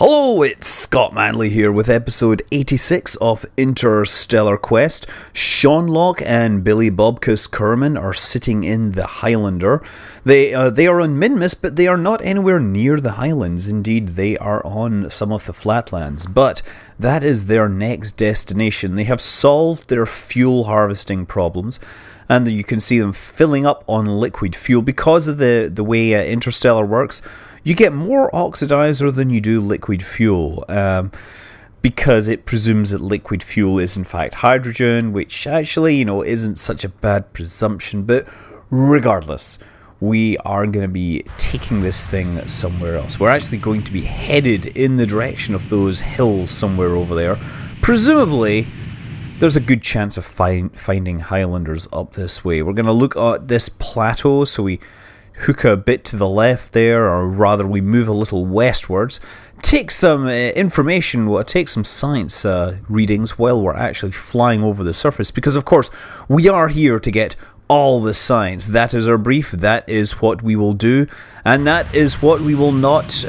Hello, it's Scott Manley here with episode 86 of Interstellar Quest. Sean Locke and Billy Bobkus Kerman are sitting in the Highlander. They are on Minmus, but they are not anywhere near the Highlands. Indeed, they are on some of the flatlands, but that is their next destination. They have solved their fuel harvesting problems, and you can see them filling up on liquid fuel. Because of the way Interstellar works, you get more oxidizer than you do liquid fuel, because it presumes that liquid fuel is in fact hydrogen, which actually, isn't such a bad presumption. But regardless, we are going to be taking this thing somewhere else. We're actually going to be headed in the direction of those hills somewhere over there. Presumably, there's a good chance of finding Highlanders up this way. We're going to look at this plateau, so we hook a bit to the left there, or rather we move a little westwards, take some take some science readings while we're actually flying over the surface, because of course we are here to get all the science. That is our brief, that is what we will do, and that is what we will not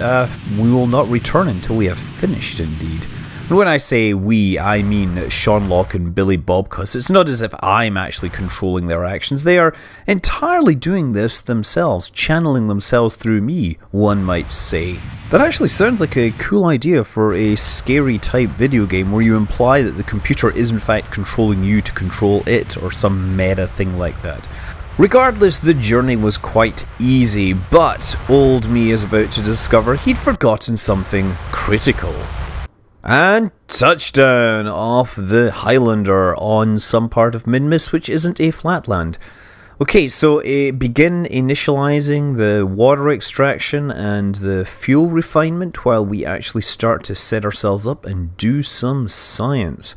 return until we have finished, indeed. And when I say we, I mean Sean Locke and Billy Bobkus. It's not as if I'm actually controlling their actions. They are entirely doing this themselves, channeling themselves through me, one might say. That actually sounds like a cool idea for a scary type video game where you imply that the computer is in fact controlling you to control it, or some meta thing like that. Regardless, the journey was quite easy, but old me is about to discover he'd forgotten something critical. And touchdown off the Highlander on some part of Minmus, which isn't a flatland. Okay, so begin initializing the water extraction and the fuel refinement while we actually start to set ourselves up and do some science.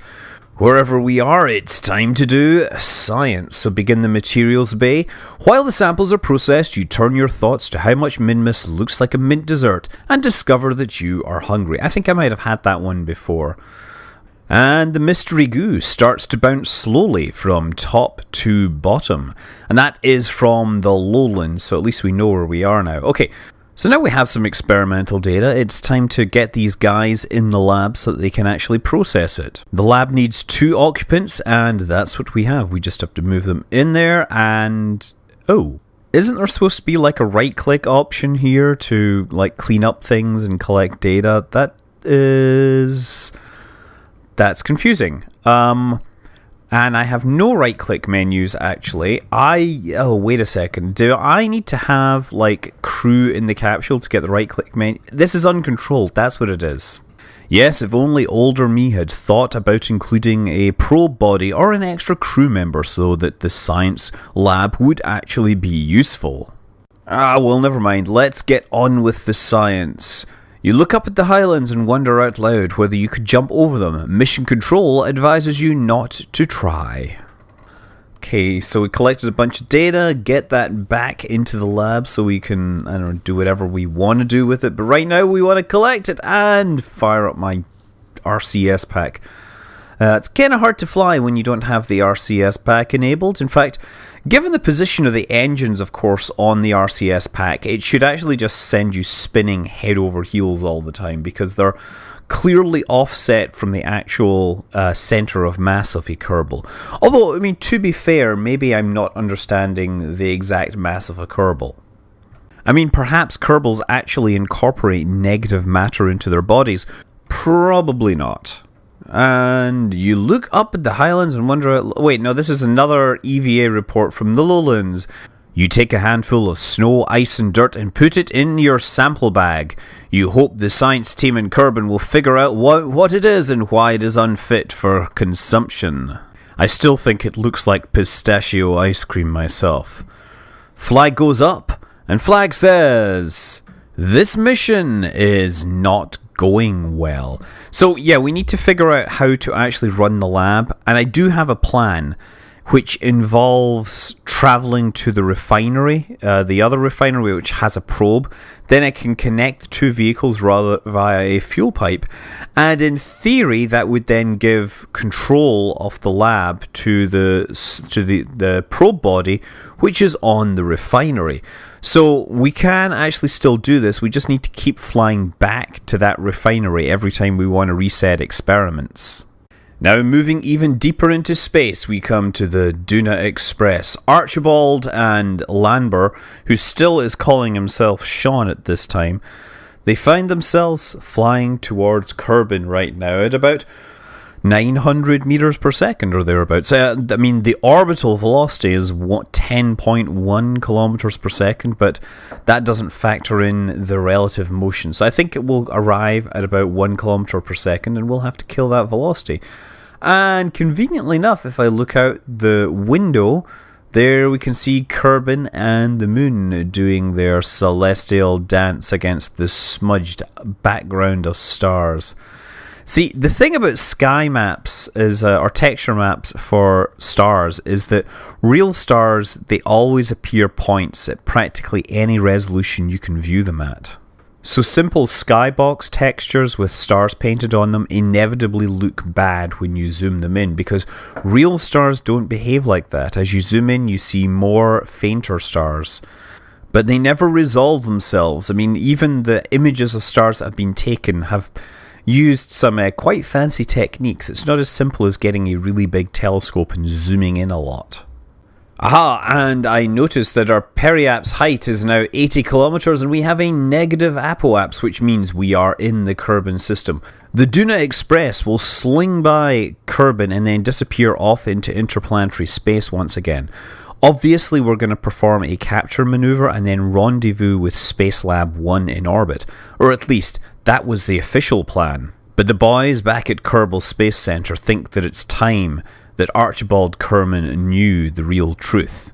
Wherever we are, it's time to do science. So begin the materials bay. While the samples are processed, you turn your thoughts to how much Minmus looks like a mint dessert and discover that you are hungry. I think I might have had that one before. And the mystery goo starts to bounce slowly from top to bottom. And that is from the lowlands, so at least we know where we are now. Okay. So now we have some experimental data. It's time to get these guys in the lab so that they can actually process it. The lab needs 2 occupants, and that's what we have. We just have to move them in there, and oh, isn't there supposed to be like a right-click option here to like clean up things and collect data? That's confusing. And I have no right-click menus, actually. Oh, wait a second. Do I need to have, like, crew in the capsule to get the right-click menu? This is uncontrolled, that's what it is. Yes, if only older me had thought about including a probe body or an extra crew member so that the science lab would actually be useful. Well, never mind. Let's get on with the science. You look up at the Highlands and wonder out loud whether you could jump over them. Mission Control advises you not to try. Okay, so we collected a bunch of data, get that back into the lab so we can, do whatever we want to do with it. But right now we want to collect it and fire up my RCS pack. It's kind of hard to fly when you don't have the RCS pack enabled. In fact, given the position of the engines, of course, on the RCS pack, it should actually just send you spinning head over heels all the time, because they're clearly offset from the actual center of mass of a Kerbal. Although, to be fair, maybe I'm not understanding the exact mass of a Kerbal. Perhaps Kerbals actually incorporate negative matter into their bodies. Probably not. And you look up at the Highlands and wonder, wait, no, this is another EVA report from the lowlands. You take a handful of snow, ice and dirt and put it in your sample bag. You hope the science team in Kerbal will figure out what it is and why it is unfit for consumption. I still think it looks like pistachio ice cream myself. Flag goes up, and flag says, "This mission is not going well." So yeah, we need to figure out how to actually run the lab, and I do have a plan which involves traveling to the refinery, the other refinery which has a probe. Then I can connect the 2 vehicles rather via a fuel pipe, and in theory that would then give control of the lab to the probe body which is on the refinery. So we can actually still do this, we just need to keep flying back to that refinery every time we want to reset experiments. Now, moving even deeper into space, we come to the Duna Express. Archibald and Lanber, who still is calling himself Sean at this time, they find themselves flying towards Kerbin right now at about 900 meters per second or thereabouts. I mean, the orbital velocity is 10.1 kilometers per second, but that doesn't factor in the relative motion. So I think it will arrive at about 1 kilometer per second, and we'll have to kill that velocity. And conveniently enough, if I look out the window, there we can see Kerbin and the moon doing their celestial dance against the smudged background of stars. See, the thing about sky maps is, or texture maps for stars, is that real stars, they always appear points at practically any resolution you can view them at. So simple skybox textures with stars painted on them inevitably look bad when you zoom them in, because real stars don't behave like that. As you zoom in, you see more fainter stars. But they never resolve themselves. I mean, even the images of stars that have been taken have used some quite fancy techniques. It's not as simple as getting a really big telescope and zooming in a lot. Aha, and I noticed that our periapse height is now 80 kilometers and we have a negative apoapse, which means we are in the Kerbin system. The Duna Express will sling by Kerbin and then disappear off into interplanetary space once again. Obviously, we're going to perform a capture maneuver and then rendezvous with Spacelab 1 in orbit, or at least that was the official plan. But the boys back at Kerbal Space Center think that it's time that Archibald Kerman knew the real truth.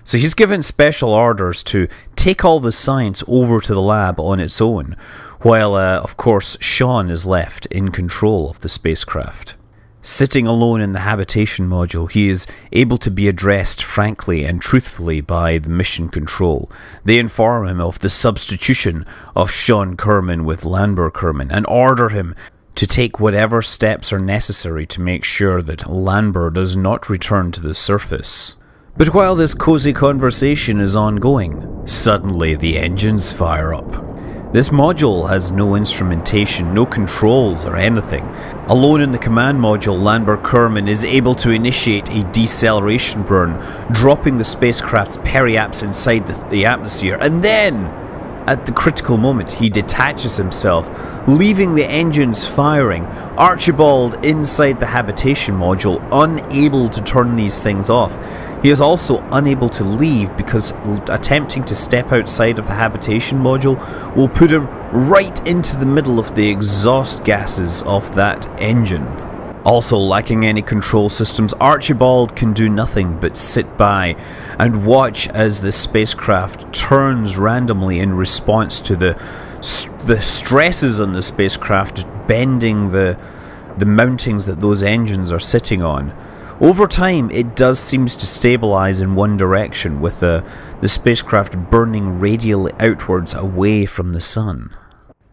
So he's given special orders to take all the science over to the lab on its own, while, of course, Sean is left in control of the spacecraft. Sitting alone in the habitation module, he is able to be addressed frankly and truthfully by the mission control. They inform him of the substitution of Sean Kerman with Lanber Kerman and order him to take whatever steps are necessary to make sure that Lanber does not return to the surface. But while this cozy conversation is ongoing, suddenly the engines fire up. This module has no instrumentation, no controls or anything. Alone in the command module, Lanber Kerman is able to initiate a deceleration burn, dropping the spacecraft's periapse inside the atmosphere, and then, at the critical moment, he detaches himself, leaving the engines firing. Archibald inside the habitation module, unable to turn these things off. He is also unable to leave because attempting to step outside of the habitation module will put him right into the middle of the exhaust gases of that engine. Also lacking any control systems, Archibald can do nothing but sit by and watch as the spacecraft turns randomly in response to the stresses on the spacecraft bending the mountings that those engines are sitting on. Over time, it does seem to stabilize in one direction, with the spacecraft burning radially outwards away from the sun.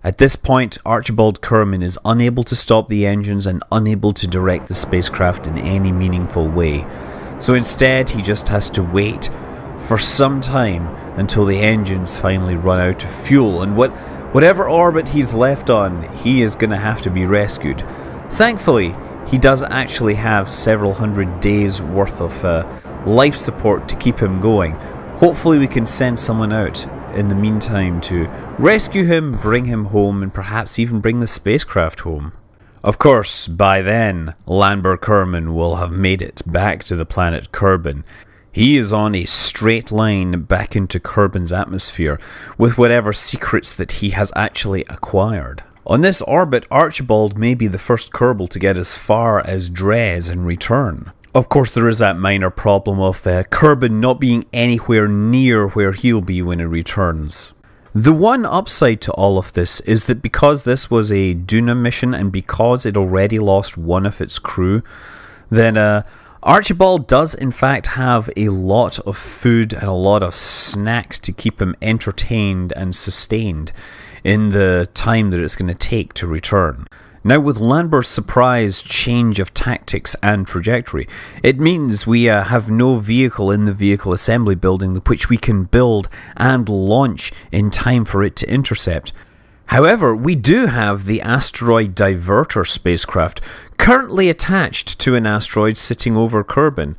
At this point, Archibald Kerman is unable to stop the engines and unable to direct the spacecraft in any meaningful way. So instead, he just has to wait for some time until the engines finally run out of fuel, and whatever orbit he's left on, he is going to have to be rescued. Thankfully, he does actually have several hundred days worth of life support to keep him going. Hopefully we can send someone out in the meantime to rescue him, bring him home, and perhaps even bring the spacecraft home. Of course, by then, Lanber Kerman will have made it back to the planet Kerbin. He is on a straight line back into Kerbin's atmosphere with whatever secrets that he has actually acquired. On this orbit, Archibald may be the first Kerbal to get as far as Dres and return. Of course, there is that minor problem of Kerbin not being anywhere near where he'll be when he returns. The one upside to all of this is that because this was a Duna mission and because it already lost one of its crew, then Archibald does in fact have a lot of food and a lot of snacks to keep him entertained and sustained in the time that it's going to take to return. Now, with Landber's surprise change of tactics and trajectory, it means we have no vehicle in the vehicle assembly building which we can build and launch in time for it to intercept. However, we do have the Asteroid Diverter spacecraft currently attached to an asteroid sitting over Kerbin.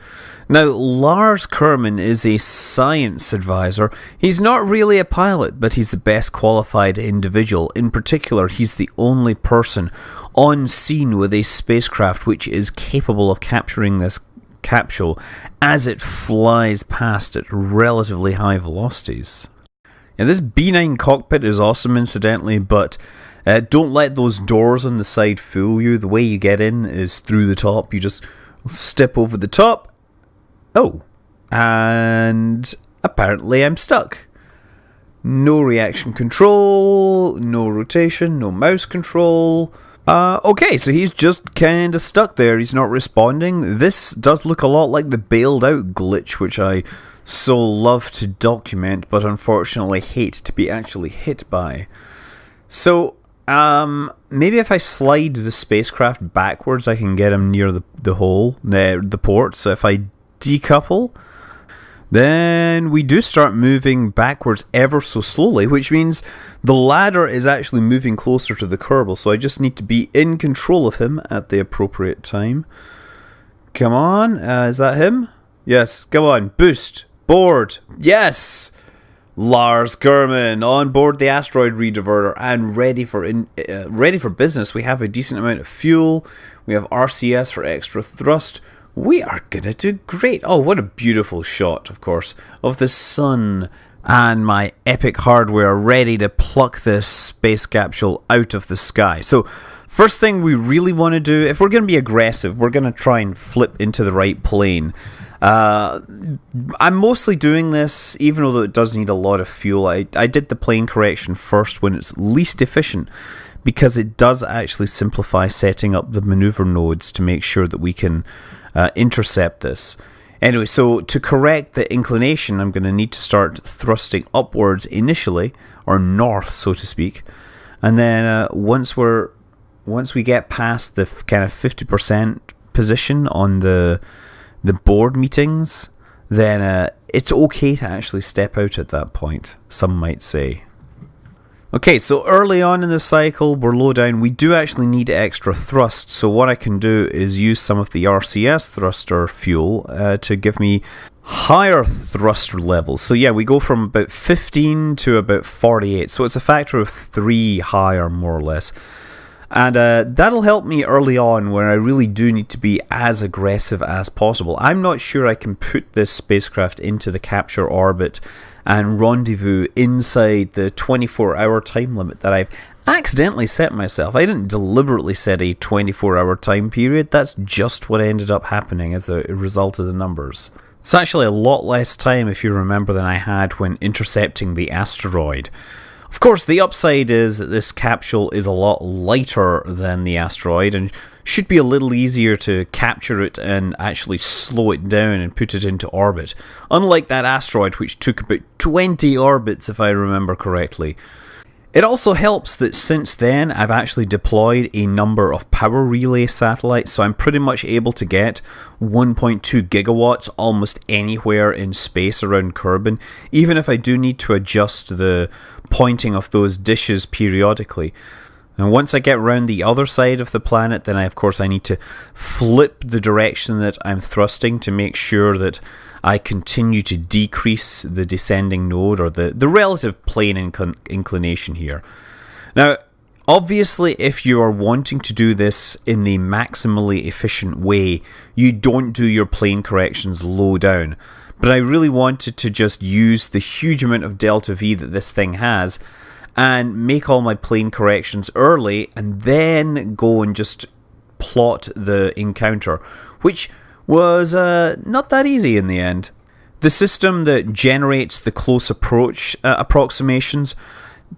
Now, Lars Kerman is a science advisor. He's not really a pilot, but he's the best qualified individual. In particular, he's the only person on scene with a spacecraft which is capable of capturing this capsule as it flies past at relatively high velocities. Now, this B9 cockpit is awesome, incidentally, but don't let those doors on the side fool you. The way you get in is through the top. You just step over the top. Oh, and apparently I'm stuck. No reaction control, no rotation, no mouse control. Okay, so he's just kind of stuck there. He's not responding. This does look a lot like the bailed out glitch, which I so love to document, but unfortunately hate to be actually hit by. So, maybe if I slide the spacecraft backwards, I can get him near the hole, the port. So if I decouple, then we do start moving backwards ever so slowly, which means the ladder is actually moving closer to the Kerbal, so I just need to be in control of him at the appropriate time. Come on, is that him? Yes, come on, boost, board, yes! Lars German on board the asteroid rediverter and ready for business. We have a decent amount of fuel, we have RCS for extra thrust. We are gonna do great. Oh, what a beautiful shot, of course, of the sun and my epic hardware ready to pluck this space capsule out of the sky. So, first thing we really want to do, if we're going to be aggressive, we're going to try and flip into the right plane. I'm mostly doing this, even though it does need a lot of fuel. I did the plane correction first when it's least efficient, because it does actually simplify setting up the maneuver nodes to make sure that we can intercept this. Anyway, so to correct the inclination, I'm going to need to start thrusting upwards initially, or north, so to speak, and then once we get past the kind of 50% position on the board meetings, then it's okay to actually step out at that point, some might say. Okay, so early on in the cycle, we're low down. We do actually need extra thrust, so what I can do is use some of the RCS thruster fuel to give me higher thruster levels. So yeah, we go from about 15 to about 48, so it's a factor of 3 higher, more or less. And that'll help me early on when I really do need to be as aggressive as possible. I'm not sure I can put this spacecraft into the capture orbit and rendezvous inside the 24-hour time limit that I've accidentally set myself. I didn't deliberately set a 24-hour time period. That's just what ended up happening as a result of the numbers. It's actually a lot less time, if you remember, than I had when intercepting the asteroid. Of course, the upside is that this capsule is a lot lighter than the asteroid and should be a little easier to capture it and actually slow it down and put it into orbit. Unlike that asteroid, which took about 20 orbits, if I remember correctly. It also helps that since then I've actually deployed a number of power relay satellites, so I'm pretty much able to get 1.2 gigawatts almost anywhere in space around Kerbin, even if I do need to adjust the pointing of those dishes periodically. And once I get around the other side of the planet, then of course I need to flip the direction that I'm thrusting to make sure that I continue to decrease the descending node, or the relative plane inclination here. Now, obviously, if you are wanting to do this in the maximally efficient way, you don't do your plane corrections low down. But I really wanted to just use the huge amount of delta V that this thing has and make all my plane corrections early and then go and just plot the encounter, which was not that easy in the end. The system that generates the close approach approximations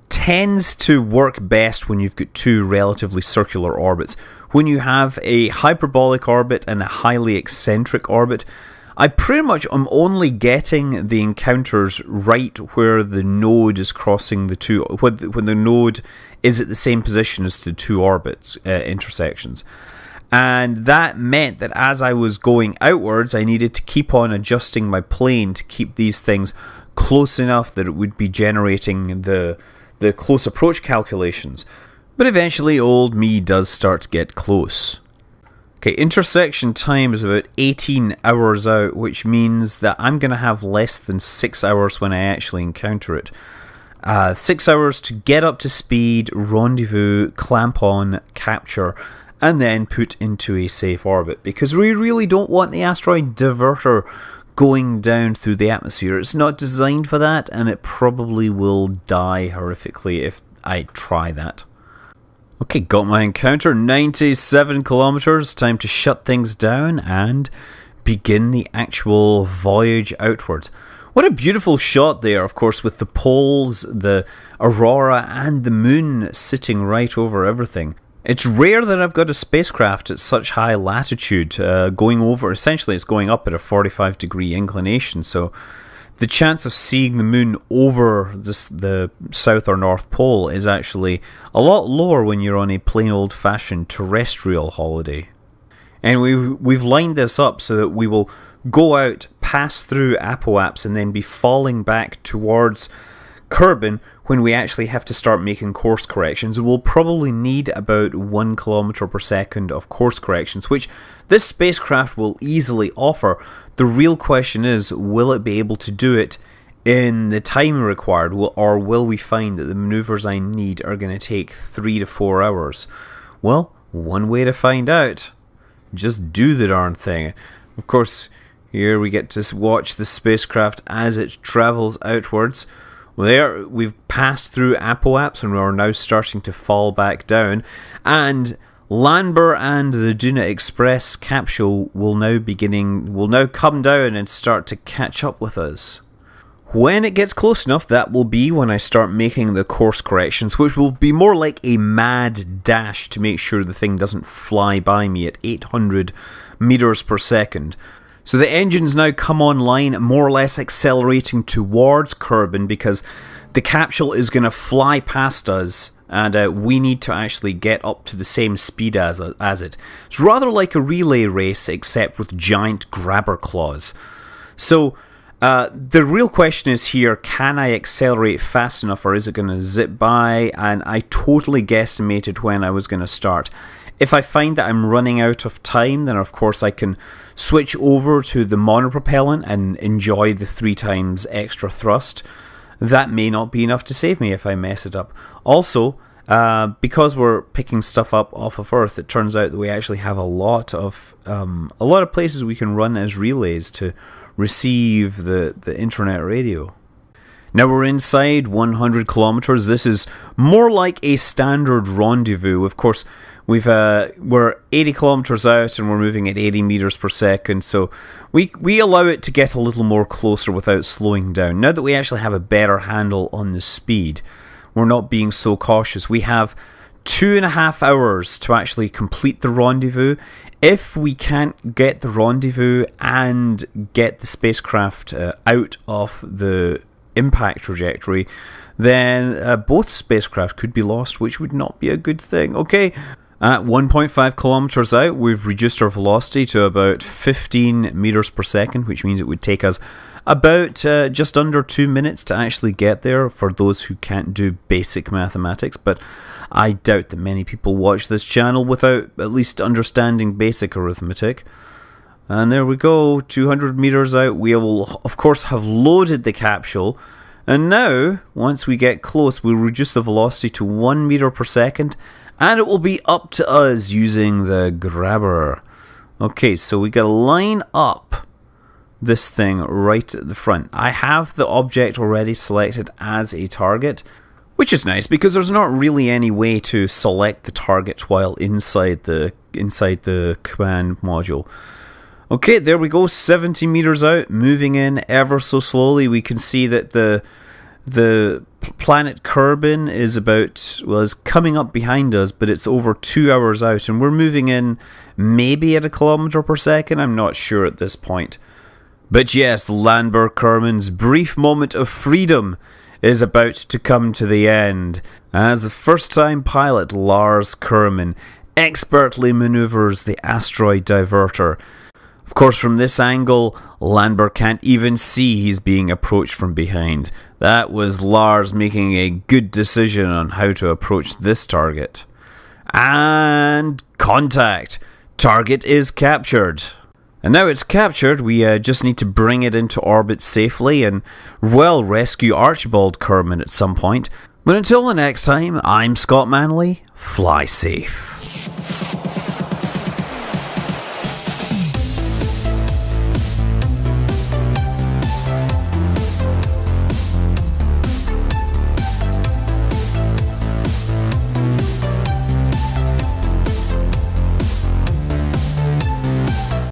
tends to work best when you've got two relatively circular orbits. When you have a hyperbolic orbit and a highly eccentric orbit, I pretty much am only getting the encounters right where the node is crossing the two, when the node is at the same position as the two orbits intersections. And that meant that as I was going outwards, I needed to keep on adjusting my plane to keep these things close enough that it would be generating the close approach calculations. But eventually old me does start to get close. Okay, intersection time is about 18 hours out, which means that I'm going to have less than 6 hours when I actually encounter it. 6 hours to get up to speed, rendezvous, clamp on, capture, and then put into a safe orbit, because we really don't want the asteroid diverter going down through the atmosphere. It's not designed for that, and it probably will die horrifically if I try that. Okay, got my encounter, 97 kilometers, time to shut things down and begin the actual voyage outwards. What a beautiful shot there, of course, with the poles, the aurora, and the moon sitting right over everything. It's rare that I've got a spacecraft at such high latitude, going over, essentially it's going up at a 45 degree inclination, so the chance of seeing the moon over the south or north pole is actually a lot lower when you're on a plain old-fashioned terrestrial holiday. And we've lined this up so that we will go out, pass through Apoap's, and then be falling back towards Kerbal when we actually have to start making course corrections. We'll probably need about 1 kilometer per second of course corrections, which this spacecraft will easily offer. The real question is, will it be able to do it in the time required, or will we find that the maneuvers I need are going to take 3 to 4 hours? Well, one way to find out. Just do the darn thing. Of course, here we get to watch the spacecraft as it travels outwards. There, we've passed through Apoap's and we're now starting to fall back down. And Lanber and the Duna Express capsule will now come down and start to catch up with us. When it gets close enough, that will be when I start making the course corrections, which will be more like a mad dash to make sure the thing doesn't fly by me at 800 meters per second. So the engines now come online, more or less accelerating towards Kerbal, because the capsule is going to fly past us, and we need to actually get up to the same speed as it. It's rather like a relay race, except with giant grabber claws. So the real question is here, can I accelerate fast enough, or is it going to zip by? And I totally guesstimated when I was going to start. If I find that I'm running out of time, then of course I can switch over to the monopropellant and enjoy the 3 times extra thrust. That may not be enough to save me if I mess it up. Also, because we're picking stuff up off of Earth, it turns out that we actually have a lot of places we can run as relays to receive the internet radio. Now we're inside 100 kilometers. This is more like a standard rendezvous. Of course, we're 80 kilometers out and we're moving at 80 meters per second, so we allow it to get a little more closer without slowing down. Now that we actually have a better handle on the speed, we're not being so cautious. We have 2.5 hours to actually complete the rendezvous. If we can't get the rendezvous and get the spacecraft out of the impact trajectory, then both spacecraft could be lost, which would not be a good thing. Okay, at 1.5 kilometers out, we've reduced our velocity to about 15 meters per second, which means it would take us about just under 2 minutes to actually get there, for those who can't do basic mathematics. But I doubt that many people watch this channel without at least understanding basic arithmetic. And there we go, 200 meters out. We will, of course, have loaded the capsule. And now, once we get close, we'll reduce the velocity to 1 meter per second. And it will be up to us using the grabber. Okay, so we gotta line up this thing right at the front. I have the object already selected as a target, which is nice because there's not really any way to select the target while inside the command module. Okay, there we go, 70 meters out, moving in ever so slowly. We can see that the planet Kerbal is coming up behind us, but it's over 2 hours out, and we're moving in maybe at 1 kilometer per second. I'm not sure at this point. But yes, Landber Kerman's brief moment of freedom is about to come to the end, as the first-time pilot Lars Kerman expertly maneuvers the asteroid diverter. Of course, from this angle, Landber can't even see he's being approached from behind. That was Lars making a good decision on how to approach this target. And contact! Target is captured. And now it's captured, we just need to bring it into orbit safely and, well, rescue Archibald Kerman at some point. But until the next time, I'm Scott Manley. Fly safe.